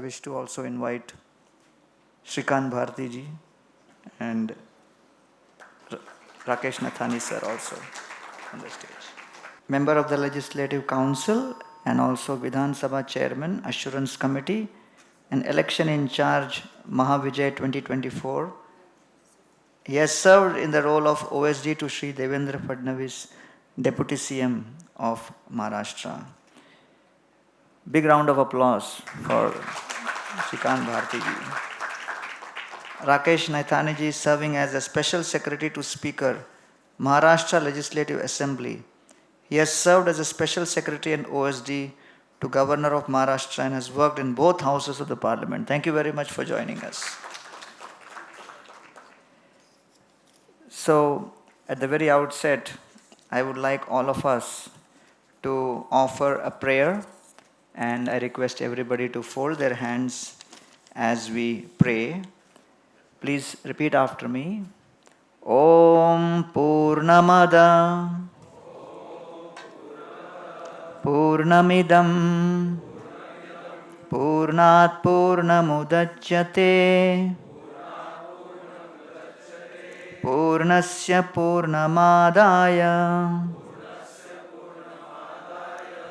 wish to also invite Shrikant Bharti ji and Rakesh Nathani sir also on the stage. Member of the Legislative Council and also Vidhan Sabha Chairman, Assurance Committee and Election in Charge Mahavijay 2024. He has served in the role of OSD to Sri Devendra Fadnavis, Deputy CM of Maharashtra. Big round of applause for Shrikant Bharti ji. Rakesh Naithani ji is serving as a Special Secretary to Speaker, Maharashtra Legislative Assembly. He has served as a Special Secretary and OSD to Governor of Maharashtra and has worked in both houses of the Parliament. Thank you very much for joining us. So, at the very outset, I would like all of us to offer a prayer, and I request everybody to fold their hands as we pray. Please repeat after me. Om Purnamada Purnamidam Purnat Purnamudachyate Purnasya Purnamadaya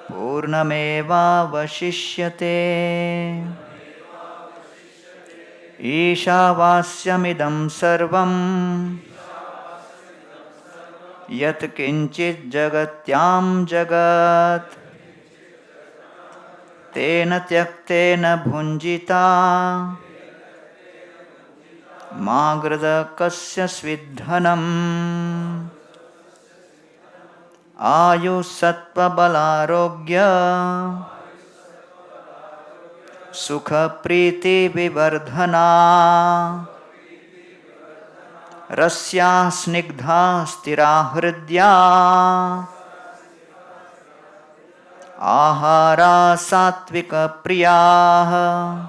Purnameva Vashishyate Ishavasyamidam sarvam Yat kinchit jagatyam jagat Tena tyaktena bhunjita Magrada kasya svidhanam Ayu sattva balarogya Sukha priti vivardhana Rasya snigdha stira hridya Ahara satvika priyaha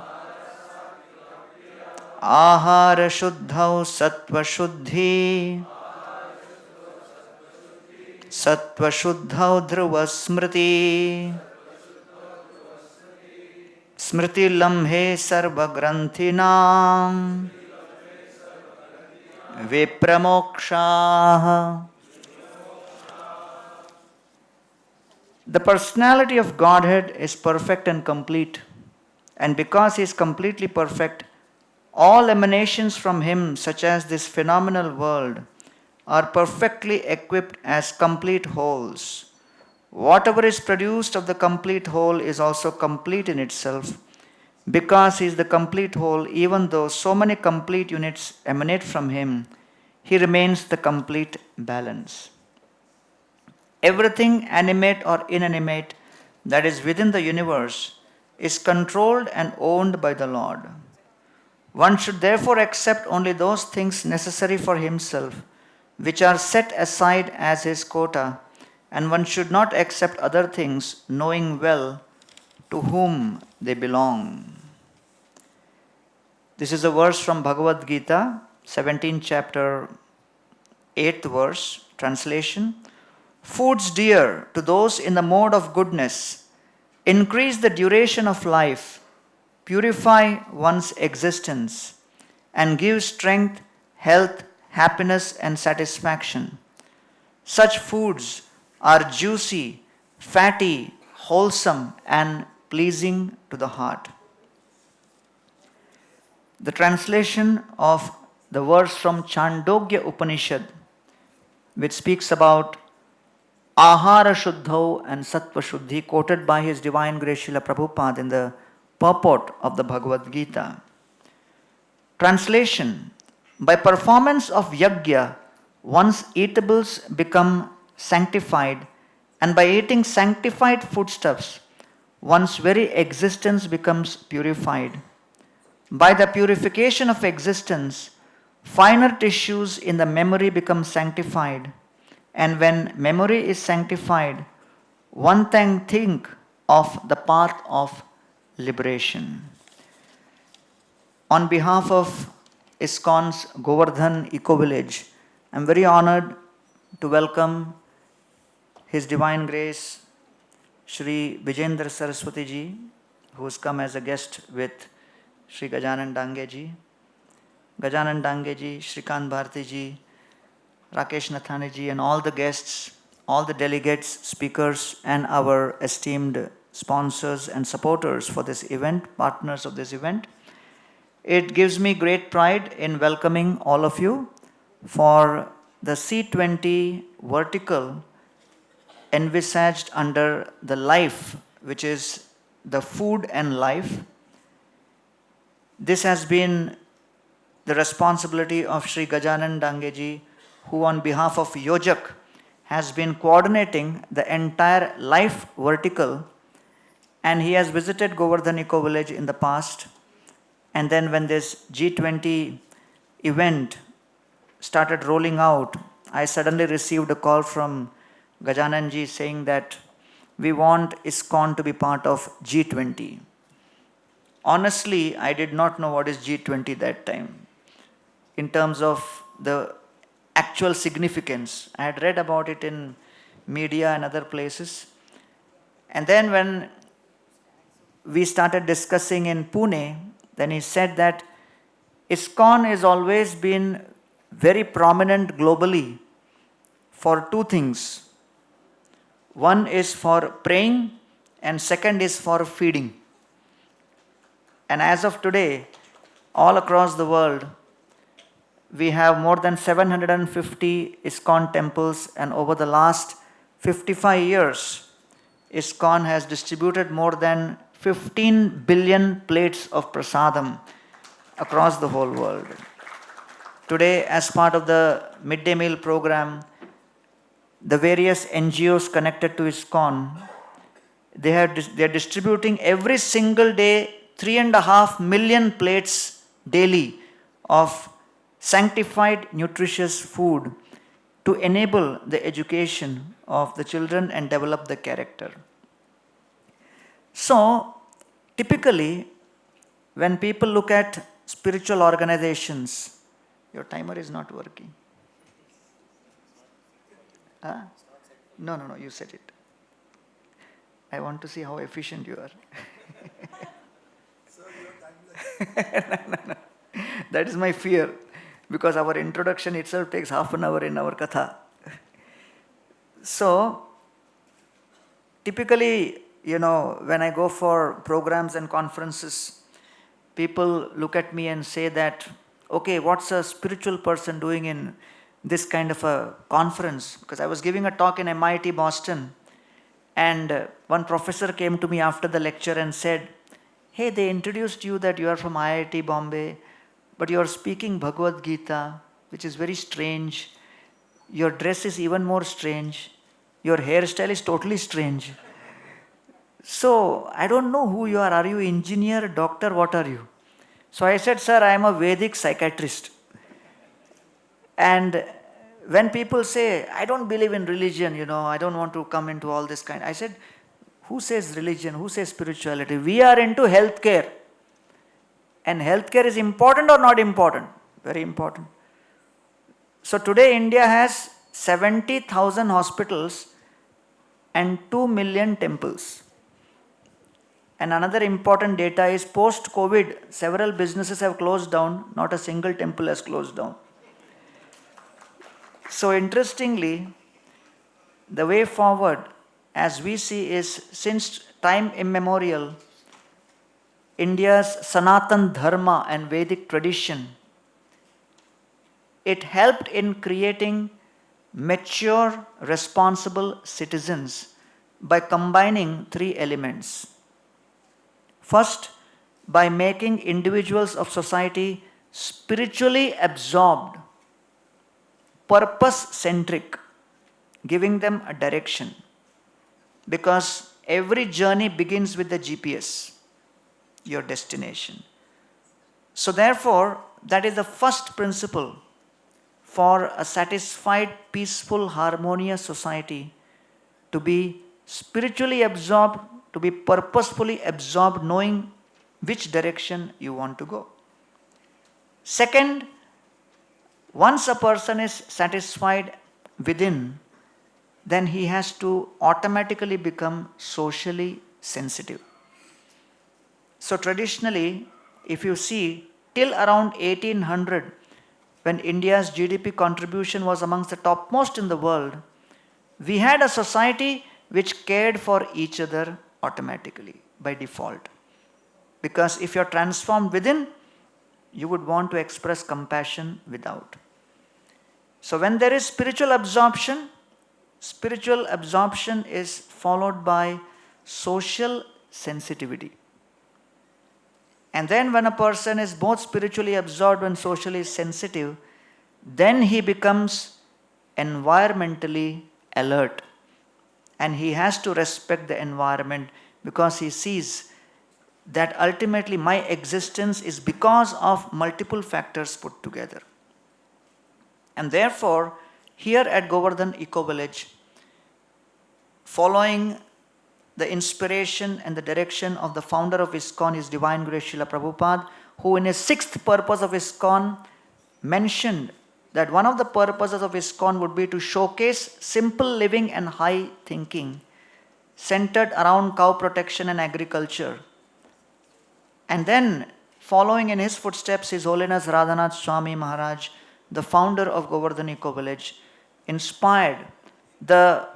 Ahara shuddhau sattva shuddhi Sattva shuddhau dhruva smriti Smriti lamhe sarva granthinam Vipramoksha. The personality of Godhead is perfect and complete, and because He is completely perfect, all emanations from Him, such as this phenomenal world, are perfectly equipped as complete wholes. Whatever is produced of the complete whole is also complete in itself. Because He is the complete whole, even though so many complete units emanate from Him, He remains the complete balance. Everything animate or inanimate that is within the universe is controlled and owned by the Lord. One should therefore accept only those things necessary for himself, which are set aside as his quota, and one should not accept other things, knowing well to whom they belong. This is a verse from Bhagavad Gita, 17th chapter, 8th verse, translation. Foods dear to those in the mode of goodness increase the duration of life, purify one's existence, and give strength, health, happiness, and satisfaction. Such foods are juicy, fatty, wholesome, and pleasing to the heart. The translation of the verse from Chandogya Upanishad, which speaks about Ahara Shuddho and Sattva Shuddhi, quoted by His Divine Grace Srila Prabhupada in the purport of the Bhagavad Gita. Translation: by performance of yajna, one's eatables become sanctified, and by eating sanctified foodstuffs, one's very existence becomes purified. By the purification of existence, finer tissues in the memory become sanctified, and when memory is sanctified, one can think of the path of liberation. On behalf of ISKCON's Govardhan Eco Village, I am very honored to welcome His Divine Grace Shri Vijendra Saraswati ji, who has come as a guest with Sri Gajanan Dange ji, Gajanan Dange ji, Shrikant Bharti ji, Rakesh Nathani ji, and all the guests, all the delegates, speakers, and our esteemed sponsors and supporters for this event, partners of this event. It gives me great pride in welcoming all of you for the C20 vertical envisaged under the life, which is the food and life. This has been the responsibility of Sri Gajanan Dangeji, who on behalf of Yojak has been coordinating the entire life vertical, and he has visited Govardhan Eco Village in the past. And then when this G20 event started rolling out, I suddenly received a call from Gajananji saying that we want ISKCON to be part of G20. Honestly, I did not know what is G20 that time in terms of the actual significance. I had read about it in media and other places. And then when we started discussing in Pune, then he said that ISKCON has always been very prominent globally for two things. One is for praying and second is for feeding. And as of today, all across the world, we have more than 750 ISKCON temples, and over the last 55 years, ISKCON has distributed more than 15 billion plates of prasadam across the whole world. Today, as part of the midday meal program, the various NGOs connected to ISKCON, they are distributing every single day 3.5 million plates daily of sanctified, nutritious food to enable the education of the children and develop the character. So, typically, when people look at spiritual organizations, your timer is not working. Huh? No, you said it. I want to see how efficient you are. No. That is my fear, because our introduction itself takes half an hour in our katha. So, typically, when I go for programs and conferences, people look at me and say that, okay, what's a spiritual person doing in this kind of a conference? Because I was giving a talk in MIT Boston, and one professor came to me after the lecture and said, hey, they introduced you that you are from IIT Bombay, but you are speaking Bhagavad Gita, which is very strange. Your dress is even more strange. Your hairstyle is totally strange. So, I don't know who you are. Are you engineer, doctor, what are you? So I said, sir, I am a Vedic psychiatrist. And when people say, I don't believe in religion, I don't want to come into all this kind. I said, who says religion? Who says spirituality? We are into healthcare. And healthcare is important or not important? Very important. So today India has 70,000 hospitals and 2 million temples. And another important data is post-COVID, several businesses have closed down, not a single temple has closed down. So interestingly, the way forward, as we see, is since time immemorial, India's Sanatan Dharma and Vedic tradition, it helped in creating mature, responsible citizens by combining three elements. First, by making individuals of society spiritually absorbed, purpose-centric, giving them a direction. Because every journey begins with the GPS, your destination. So therefore, that is the first principle for a satisfied, peaceful, harmonious society, to be spiritually absorbed, to be purposefully absorbed, knowing which direction you want to go. Second, once a person is satisfied within, then he has to automatically become socially sensitive. So traditionally, if you see, till around 1800, when India's GDP contribution was amongst the topmost in the world, we had a society which cared for each other automatically by default. Because if you're transformed within, you would want to express compassion without. So when there is spiritual absorption is followed by social sensitivity. And then when a person is both spiritually absorbed and socially sensitive, then he becomes environmentally alert. And he has to respect the environment because he sees that ultimately my existence is because of multiple factors put together. And therefore, here at Govardhan Eco Village, following the inspiration and the direction of the founder of ISKCON, His Divine Grace Srila Prabhupada, who in his 6th purpose of ISKCON mentioned that one of the purposes of ISKCON would be to showcase simple living and high thinking centered around cow protection and agriculture. And then, following in his footsteps, His Holiness Radhanath Swami Maharaj, the founder of Govardhan Eco Village, inspired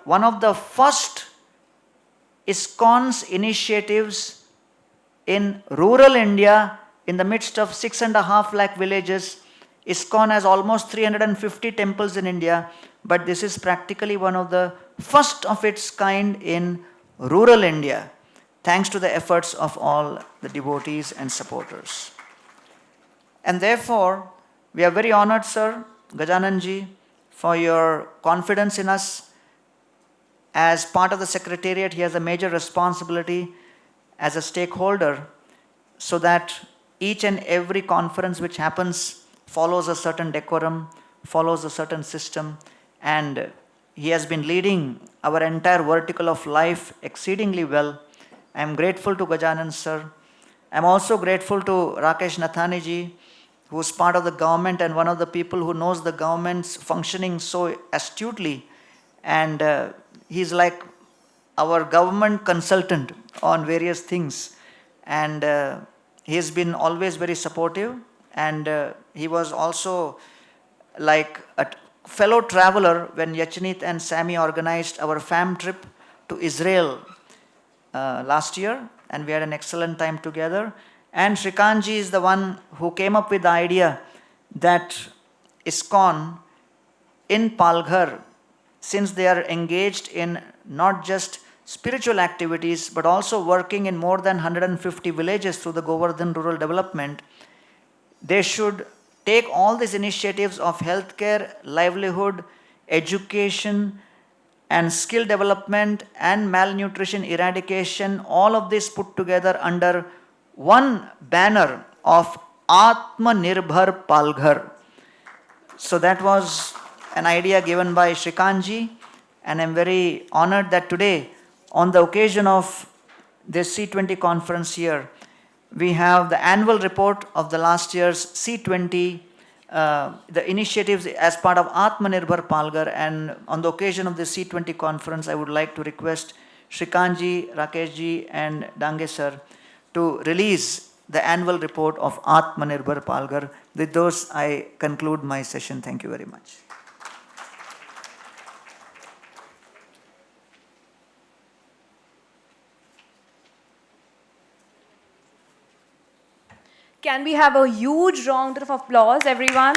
one of the first ISKCON's initiatives in rural India, in the midst of 6.5 lakh villages. ISKCON has almost 350 temples in India, but this is practically one of the first of its kind in rural India, thanks to the efforts of all the devotees and supporters. And therefore, we are very honored, Sir Gajananji, for your confidence in us. As part of the Secretariat, he has a major responsibility as a stakeholder so that each and every conference which happens follows a certain decorum, follows a certain system, and he has been leading our entire vertical of life exceedingly well. I am grateful to Gajanan sir. I am also grateful to Rakesh Nathani ji, who is part of the government and one of the people who knows the government's functioning so astutely. And he's like our government consultant on various things. And he has been always very supportive. And he was also like a fellow traveler when Yachanit and Sammy organized our fam trip to Israel last year. And we had an excellent time together. And Srikanji is the one who came up with the idea that ISKCON in Palghar, since they are engaged in not just spiritual activities, but also working in more than 150 villages through the Govardhan Rural Development, they should take all these initiatives of healthcare, livelihood, education, and skill development and malnutrition eradication, all of this put together under one banner of Atmanirbhar Palghar. So that was an idea given by Srikanji, and I'm very honored that today, on the occasion of this C20 conference here, we have the annual report of the last year's C20, the initiatives as part of Atmanirbhar Palghar. And on the occasion of the C20 conference, I would like to request Srikanji, Rakeshji, and Dange sir to release the annual report of Atmanirbhar Palghar. With those, I conclude my session. Thank you very much. Can we have a huge round of applause, everyone?